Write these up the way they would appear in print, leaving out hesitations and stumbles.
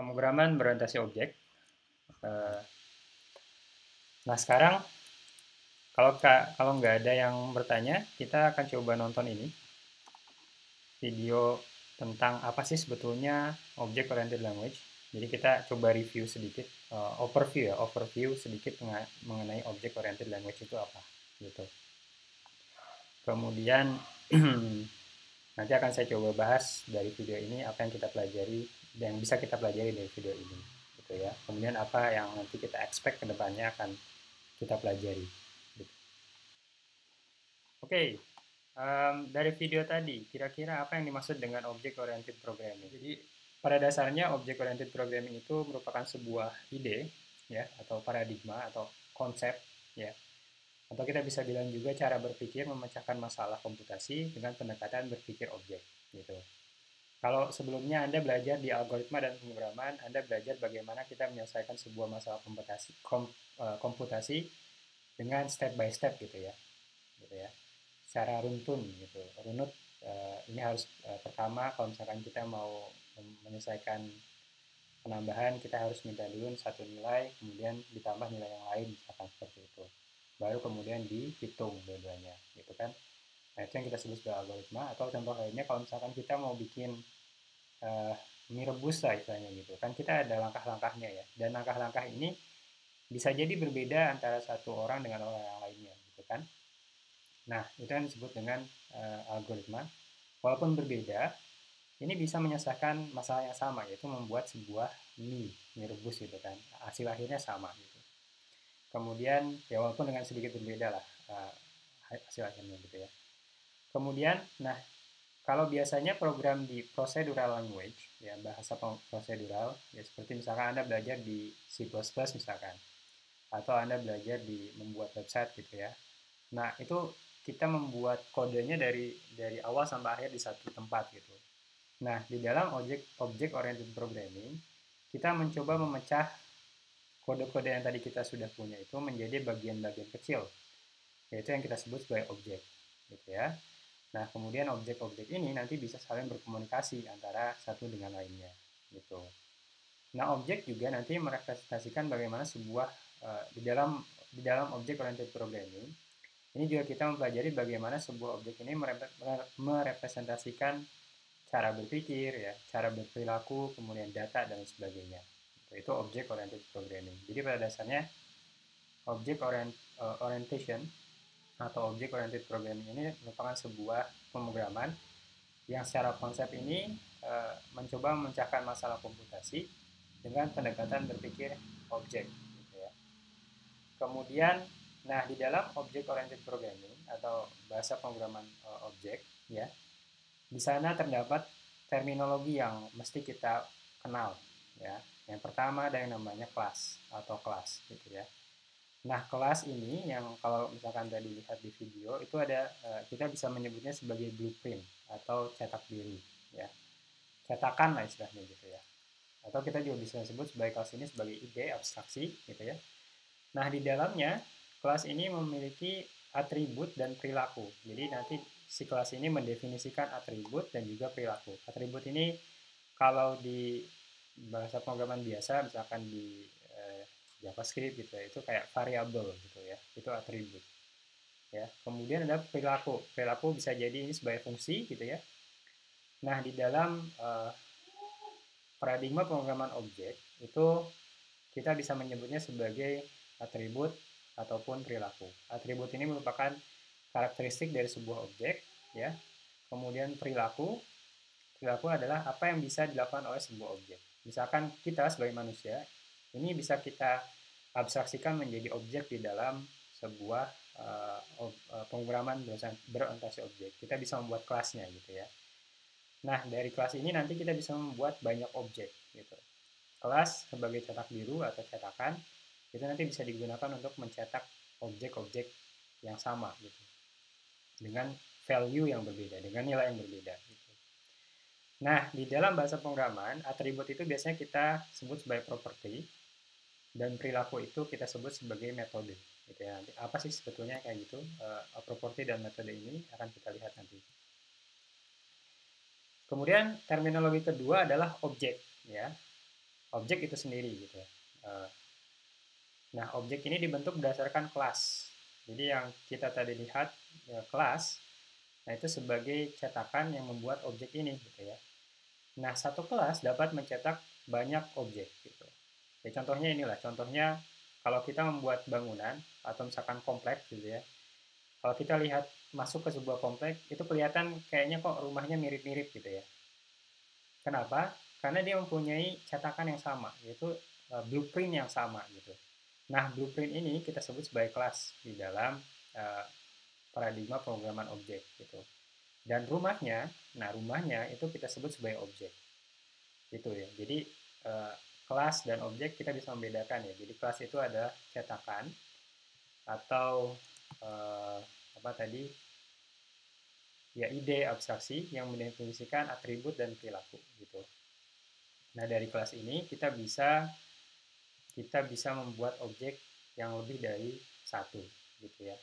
Pemrograman berorientasi objek. Nah sekarang kalau nggak ada yang bertanya, kita akan coba nonton ini video tentang apa sih sebetulnya Object Oriented Language. Jadi kita coba review sedikit, overview sedikit mengenai Object Oriented Language itu apa, gitu. Kemudian nanti akan saya coba bahas dari video ini apa yang kita pelajari dan bisa kita pelajari dari video ini, gitu ya. Kemudian apa yang nanti kita expect ke depannya akan kita pelajari. Gitu. Oke, dari video tadi, kira-kira apa yang dimaksud dengan Object Oriented Programming? Jadi pada dasarnya Object Oriented Programming itu merupakan sebuah ide, ya, atau paradigma atau konsep, ya, atau kita bisa bilang juga cara berpikir memecahkan masalah komputasi dengan pendekatan berpikir objek, gitu. Kalau sebelumnya Anda belajar di algoritma dan pemrograman, Anda belajar bagaimana kita menyelesaikan sebuah masalah komputasi dengan step by step, gitu ya, secara runtun, gitu, runut. Ini harus pertama kalau misalkan kita mau menyelesaikan penambahan, kita harus minta dulu satu nilai, kemudian ditambah nilai yang lain, misalkan seperti itu. Baru kemudian dihitung dua-duanya, gitu kan. Nah, itu yang kita sebut sebagai algoritma. Atau contoh lainnya, kalau misalkan kita mau bikin mie rebus lah istilahnya, gitu kan, kita ada langkah-langkahnya ya. Dan langkah-langkah ini bisa jadi berbeda antara satu orang dengan orang yang lainnya, gitu kan. Nah, itu yang disebut dengan algoritma. Walaupun berbeda, ini bisa menyelesaikan masalah yang sama, yaitu membuat sebuah mie rebus, gitu kan. Hasil akhirnya sama, gitu. Kemudian, ya walaupun dengan sedikit berbeda lah hasil akhirnya, gitu ya. Kemudian, nah, kalau biasanya program di procedural language, ya bahasa prosedural, ya seperti misalkan Anda belajar di C++ misalkan, atau Anda belajar di membuat website, gitu ya. Nah, itu kita membuat kodenya dari awal sampai akhir di satu tempat, gitu. Nah, di dalam object oriented programming, kita mencoba memecah kode-kode yang tadi kita sudah punya itu menjadi bagian-bagian kecil, yaitu yang kita sebut sebagai objek, gitu ya. Nah, kemudian objek-objek ini nanti bisa saling berkomunikasi antara satu dengan lainnya, gitu. Nah, objek juga nanti merepresentasikan bagaimana sebuah di dalam object oriented programming. Ini juga kita mempelajari bagaimana sebuah objek ini merepresentasikan cara berpikir, ya, cara berperilaku, kemudian data dan sebagainya. Itu object oriented programming. Jadi pada dasarnya orientation atau object oriented programming ini merupakan sebuah pemrograman yang secara konsep ini mencoba memecahkan masalah komputasi dengan pendekatan berpikir objek, gitu ya. Kemudian, nah di dalam object oriented programming atau bahasa pemrograman objek, ya, di sana terdapat terminologi yang mesti kita kenal, ya. Yang pertama ada yang namanya kelas atau kelas, gitu ya. Nah, kelas ini yang kalau misalkan tadi lihat di video itu ada kita bisa menyebutnya sebagai blueprint atau cetak biru, ya. Cetakan lah istilahnya, gitu ya. Atau kita juga bisa sebut sebagai kelas ini sebagai ide abstraksi, gitu ya. Nah, di dalamnya kelas ini memiliki atribut dan perilaku. Jadi nanti si kelas ini mendefinisikan atribut dan juga perilaku. Atribut ini kalau di bahasa pemrograman biasa, misalkan di JavaScript, gitu ya, itu kayak variabel, gitu ya. Itu atribut. Ya. Kemudian ada perilaku. Perilaku bisa jadi ini sebagai fungsi, gitu ya. Nah, di dalam paradigma pemrograman objek itu kita bisa menyebutnya sebagai atribut ataupun perilaku. Atribut ini merupakan karakteristik dari sebuah objek, ya. Kemudian perilaku adalah apa yang bisa dilakukan oleh sebuah objek. Misalkan kita sebagai manusia, ini bisa kita abstraksikan menjadi objek di dalam sebuah pemrograman berorientasi objek. Kita bisa membuat kelasnya, gitu ya. Nah, dari kelas ini nanti kita bisa membuat banyak objek, gitu. Kelas sebagai cetak biru atau cetakan itu nanti bisa digunakan untuk mencetak objek-objek yang sama, gitu, dengan value yang berbeda, dengan nilai yang berbeda, gitu. Nah, di dalam bahasa pemrograman atribut itu biasanya kita sebut sebagai properti dan perilaku itu kita sebut sebagai metode, gitu ya. Nanti apa sih sebetulnya kayak gitu properti dan metode ini akan kita lihat nanti. Kemudian terminologi kedua adalah objek, ya. objek itu sendiri gitu ya. Nah, objek ini dibentuk berdasarkan kelas. Jadi yang kita tadi lihat ya, kelas, nah itu sebagai cetakan yang membuat objek ini gitu ya. Nah, satu kelas dapat mencetak banyak objek gitu. Ya, contohnya inilah, contohnya kalau kita membuat bangunan atau misalkan kompleks gitu ya. Kalau kita lihat masuk ke sebuah kompleks, itu kelihatan kayaknya kok rumahnya mirip-mirip gitu ya. Kenapa? Karena dia mempunyai cetakan yang sama, yaitu blueprint yang sama gitu. Nah, blueprint ini kita sebut sebagai kelas di dalam uh, paradigma pemrograman objek gitu. Dan rumahnya, nah rumahnya itu kita sebut sebagai objek. Gitu ya. Jadi kelas dan objek kita bisa membedakan ya. Jadi kelas itu ada cetakan atau apa tadi? Ya ide abstraksi yang mendefinisikan atribut dan perilaku gitu. Nah, dari kelas ini kita bisa membuat objek yang lebih dari satu gitu ya.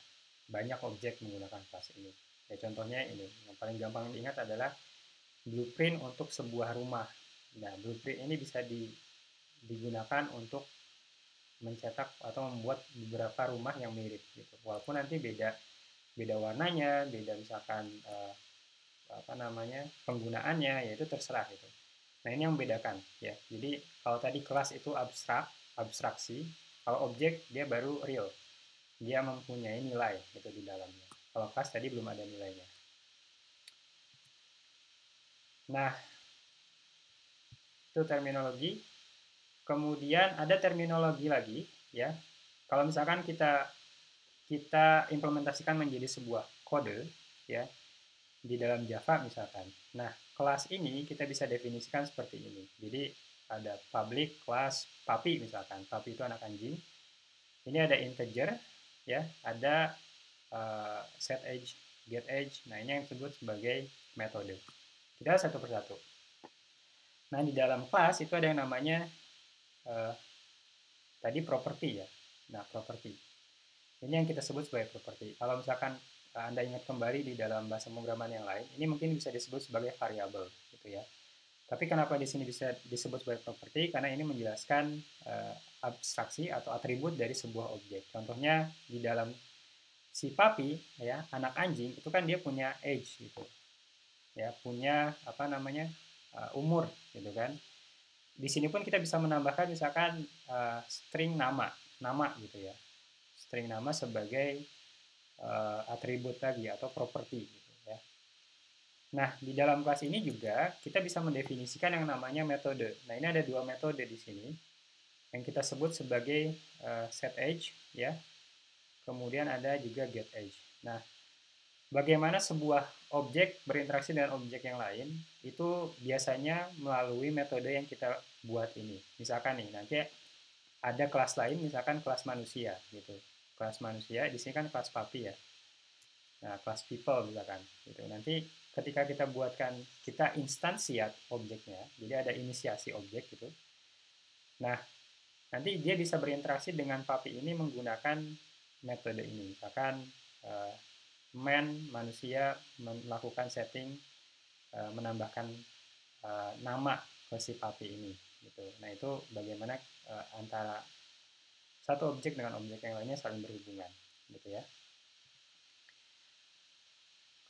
Banyak objek menggunakan kelas ini. Ya contohnya ini, yang paling gampang diingat adalah blueprint untuk sebuah rumah. Nah, blueprint ini bisa digunakan untuk mencetak atau membuat beberapa rumah yang mirip gitu. Walaupun nanti beda beda warnanya, beda misalkan apa namanya penggunaannya, yaitu terserah gitu. Nah, ini yang membedakan ya. Jadi kalau tadi kelas itu abstraksi, kalau objek dia baru real. Dia mempunyai nilai gitu di dalamnya. Kalau kelas tadi belum ada nilainya. Nah, itu terminologi. Kemudian ada terminologi lagi ya. Kalau misalkan kita kita implementasikan menjadi sebuah kode ya di dalam Java misalkan. Nah, kelas ini kita bisa definisikan seperti ini. Jadi ada public class puppy misalkan. Puppy itu anak anjing. Ini ada integer ya, ada set age, get age. Nah, ini yang disebut sebagai metode. Kita satu persatu. Nah, di dalam kelas itu ada yang namanya uh, tadi property ya. Nah, property. Ini yang kita sebut sebagai property. Kalau misalkan Anda ingat kembali di dalam bahasa pemrograman yang lain, ini mungkin bisa disebut sebagai variabel gitu ya. Tapi kenapa di sini bisa disebut sebagai property? Karena ini menjelaskan abstraksi atau atribut dari sebuah objek. Contohnya di dalam si papi ya, anak anjing itu kan dia punya age gitu. Ya, punya apa namanya? Umur gitu kan. Di sini pun kita bisa menambahkan misalkan string nama gitu ya. String nama sebagai atribut tadi atau properti gitu ya. Nah, di dalam kelas ini juga kita bisa mendefinisikan yang namanya metode. Nah, ini ada dua metode di sini yang kita sebut sebagai set age ya. Kemudian ada juga get age. Nah, bagaimana sebuah objek berinteraksi dengan objek yang lain itu biasanya melalui metode yang kita buat ini. Misalkan nih, nanti ada kelas lain, misalkan kelas manusia gitu. Kelas manusia, di sini kan kelas papi ya. Nah, kelas people misalkan gitu. Nanti ketika kita buatkan kita instansiat objeknya, jadi ada inisiasi objek gitu. Nah, nanti dia bisa berinteraksi dengan papi ini menggunakan metode ini. Misalkan man manusia melakukan setting menambahkan nama ke si papi ini gitu. Nah, itu bagaimana antara satu objek dengan objek yang lainnya saling berhubungan gitu ya.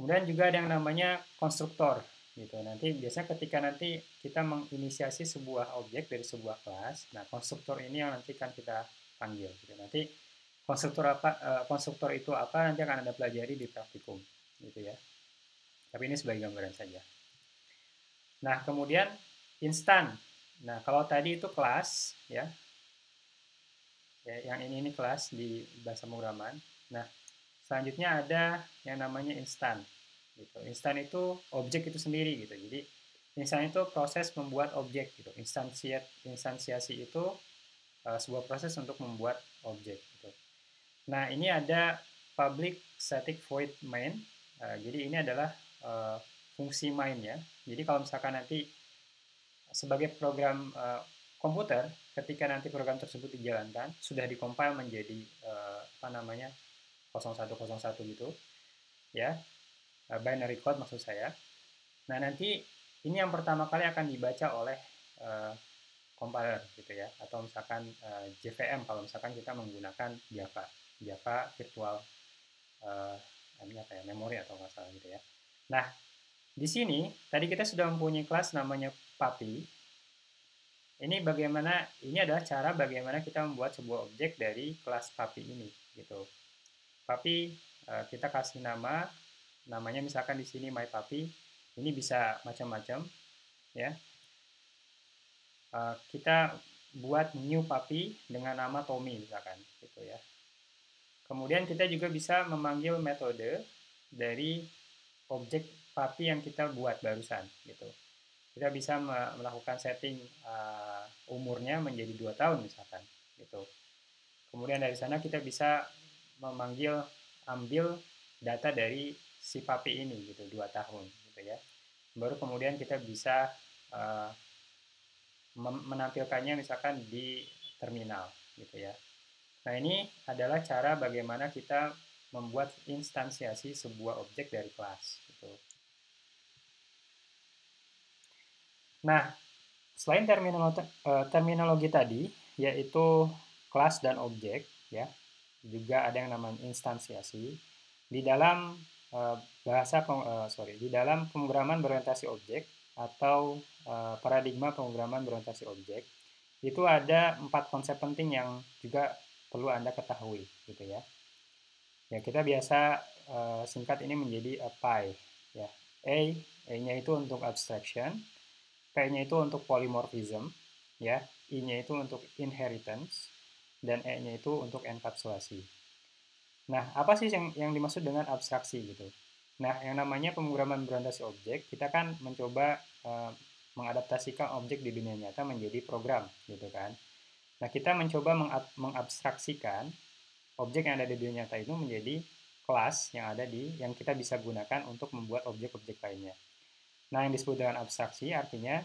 Kemudian juga ada yang namanya konstruktor gitu. Nanti biasanya ketika nanti kita menginisiasi sebuah objek dari sebuah kelas, nah konstruktor ini yang nanti akan kita panggil gitu. Nanti konstruktor itu apa nanti akan Anda pelajari di praktikum gitu ya. Tapi ini sebagai gambaran saja. Nah, kemudian instan. Nah, kalau tadi itu kelas ya. Ya, yang ini kelas di bahasa pemrograman. Nah, selanjutnya ada yang namanya instan. Gitu. Instan itu objek itu sendiri gitu. Jadi instan itu proses membuat objek gitu. Instansiasi itu sebuah proses untuk membuat objek gitu. Nah, ini ada public static void main. Jadi ini adalah fungsi main ya. Jadi kalau misalkan nanti sebagai program komputer, ketika nanti program tersebut dijalankan, sudah dikompil menjadi apa namanya 0101 gitu, ya binary code maksud saya. Nah, nanti ini yang pertama kali akan dibaca oleh compiler gitu ya, atau misalkan JVM kalau misalkan kita menggunakan Java virtual ini apa ya, memori atau nggak salah gitu ya. Nah, di sini tadi kita sudah mempunyai kelas namanya Puppy. Ini adalah cara bagaimana kita membuat sebuah objek dari kelas Puppy ini gitu. Puppy kita kasih namanya misalkan di sini my puppy. Ini bisa macam-macam ya. Kita buat new puppy dengan nama Tommy misalkan gitu ya. Kemudian kita juga bisa memanggil metode dari objek puppy yang kita buat barusan gitu. Kita bisa melakukan setting umurnya menjadi 2 tahun misalkan gitu. Kemudian dari sana kita bisa ambil data dari si puppy ini gitu 2 tahun gitu ya. Baru kemudian kita bisa menampilkannya misalkan di terminal gitu ya. Nah, ini adalah cara bagaimana kita membuat instansiasi sebuah objek dari kelas gitu. Nah, selain terminologi tadi, yaitu kelas dan objek, ya, juga ada yang namanya instansiasi. Di dalam di dalam pemrograman berorientasi objek atau paradigma pemrograman berorientasi objek, itu ada 4 konsep penting yang juga perlu Anda ketahui, gitu ya. Ya, kita biasa singkat ini menjadi API, ya. A-nya itu untuk abstraction, P-nya itu untuk polymorphism, ya, I-nya itu untuk inheritance, dan E-nya itu untuk enkapsulasi. Nah, apa sih yang dimaksud dengan abstraksi gitu? Nah, yang namanya pemrograman berorientasi objek, kita kan mencoba mengadaptasikan objek di dunia nyata menjadi program, gitu kan? Nah, kita mencoba mengabstraksikan objek yang ada di dunia nyata itu menjadi kelas yang kita bisa gunakan untuk membuat objek-objek lainnya. Nah, yang disebut dengan abstraksi artinya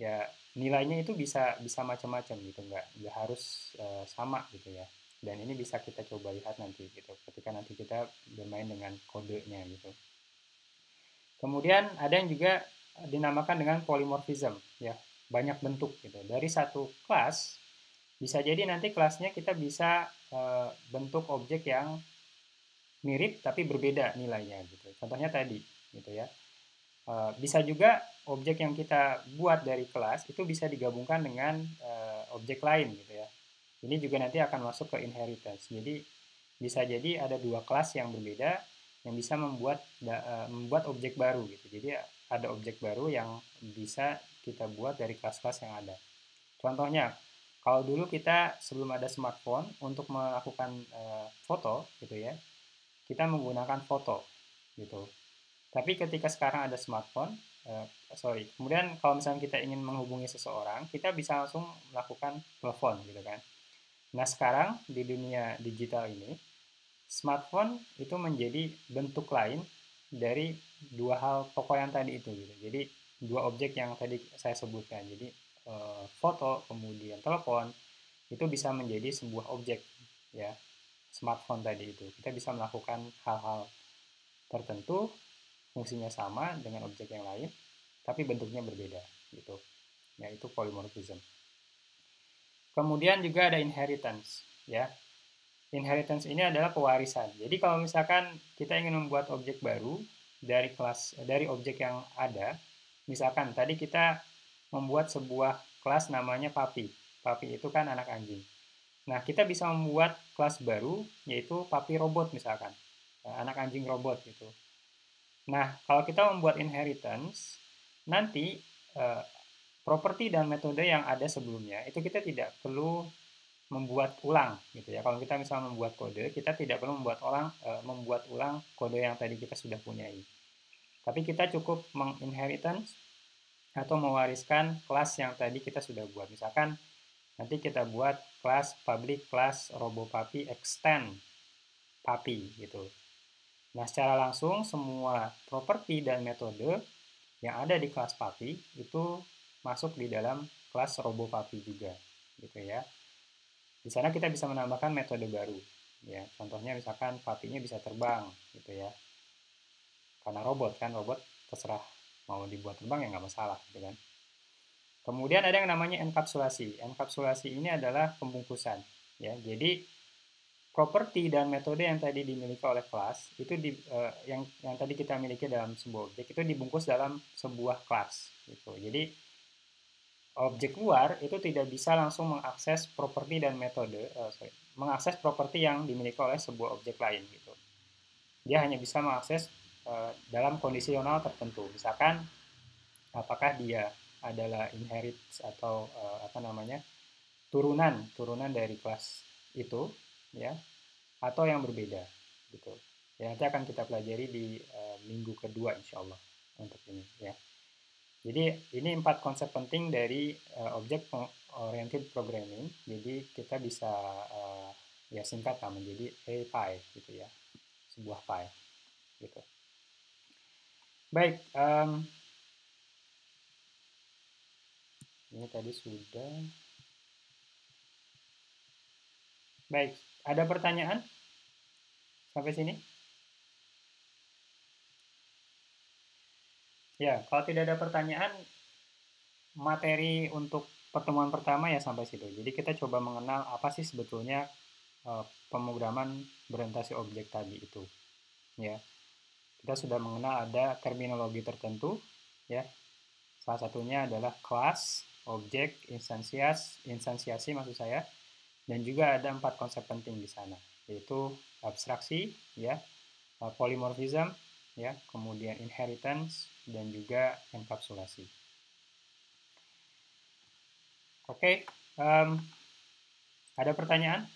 ya nilainya itu bisa bisa macam-macam gitu, nggak harus sama gitu ya. Dan ini bisa kita coba lihat nanti gitu ketika nanti kita bermain dengan kodenya gitu. Kemudian ada yang juga dinamakan dengan polymorphism ya, banyak bentuk gitu. Dari satu kelas bisa jadi nanti kelasnya kita bisa bentuk objek yang mirip tapi berbeda nilainya gitu. Contohnya tadi gitu ya. Bisa juga objek yang kita buat dari kelas itu bisa digabungkan dengan objek lain gitu ya. Ini juga nanti akan masuk ke inheritance. Jadi bisa jadi ada dua kelas yang berbeda yang bisa membuat objek baru gitu. Jadi ada objek baru yang bisa kita buat dari kelas-kelas yang ada. Contohnya, kalau dulu kita sebelum ada smartphone untuk melakukan foto gitu ya, kita menggunakan foto gitu. Tapi ketika sekarang ada smartphone, kemudian kalau misalnya kita ingin menghubungi seseorang, kita bisa langsung melakukan telepon gitu kan. Nah, sekarang di dunia digital ini, smartphone itu menjadi bentuk lain dari dua hal pokok yang tadi itu gitu. Jadi dua objek yang tadi saya sebutkan. Jadi foto kemudian telepon itu bisa menjadi sebuah objek ya. Smartphone tadi itu kita bisa melakukan hal-hal tertentu, fungsinya sama dengan objek yang lain, tapi bentuknya berbeda gitu. Yaitu polymorphism. Kemudian juga ada inheritance ya. Inheritance ini adalah pewarisan. Jadi kalau misalkan kita ingin membuat objek baru dari objek yang ada, misalkan tadi kita membuat sebuah kelas namanya puppy. Puppy itu kan anak anjing. Nah, kita bisa membuat kelas baru yaitu puppy robot misalkan. Anak anjing robot gitu. Nah, kalau kita membuat inheritance, nanti properti dan metode yang ada sebelumnya itu kita tidak perlu membuat ulang gitu ya. Kalau kita misalnya membuat kode, kita tidak perlu membuat ulang kode yang tadi kita sudah punyai. Tapi kita cukup menginheritance atau mewariskan kelas yang tadi kita sudah buat. Misalkan nanti kita buat kelas public class RoboPuppy extend puppy gitu. Nah, secara langsung semua properti dan metode yang ada di kelas puppy itu masuk di dalam kelas RoboPuppy juga gitu ya. Di sana kita bisa menambahkan metode baru ya. Contohnya misalkan puppy-nya bisa terbang gitu ya. Karena robot terserah mau dibuat terbang ya nggak masalah gitu kan. Kemudian ada yang namanya enkapsulasi. Enkapsulasi ini adalah pembungkusan. Ya, jadi properti dan metode yang tadi dimiliki oleh kelas itu yang tadi kita miliki dalam sebuah objek itu dibungkus dalam sebuah kelas. Gitu. Jadi objek luar itu tidak bisa langsung mengakses properti dan metode, mengakses properti yang dimiliki oleh sebuah objek lain gitu. Dia hanya bisa mengakses dalam kondisional tertentu. Misalkan apakah dia adalah inherit atau apa namanya turunan dari kelas itu, ya, atau yang berbeda gitu. Ya, nanti akan kita pelajari di minggu kedua insya Allah untuk ini ya. Jadi ini 4 konsep penting dari object oriented programming. Jadi kita bisa ya singkat lah menjadi API gitu ya, sebuah PI gitu. Baik, ini tadi sudah. Baik, ada pertanyaan sampai sini? Ya, kalau tidak ada pertanyaan, materi untuk pertemuan pertama ya sampai situ. Jadi kita coba mengenal apa sih sebetulnya pemrograman berorientasi objek tadi itu. Ya, kita sudah mengenal ada terminologi tertentu. Ya, salah satunya adalah kelas, objek, instansiasi maksud saya, dan juga ada 4 konsep penting di sana, yaitu abstraksi, ya, polymorphism, ya, kemudian inheritance, dan juga enkapsulasi. Oke, ada pertanyaan?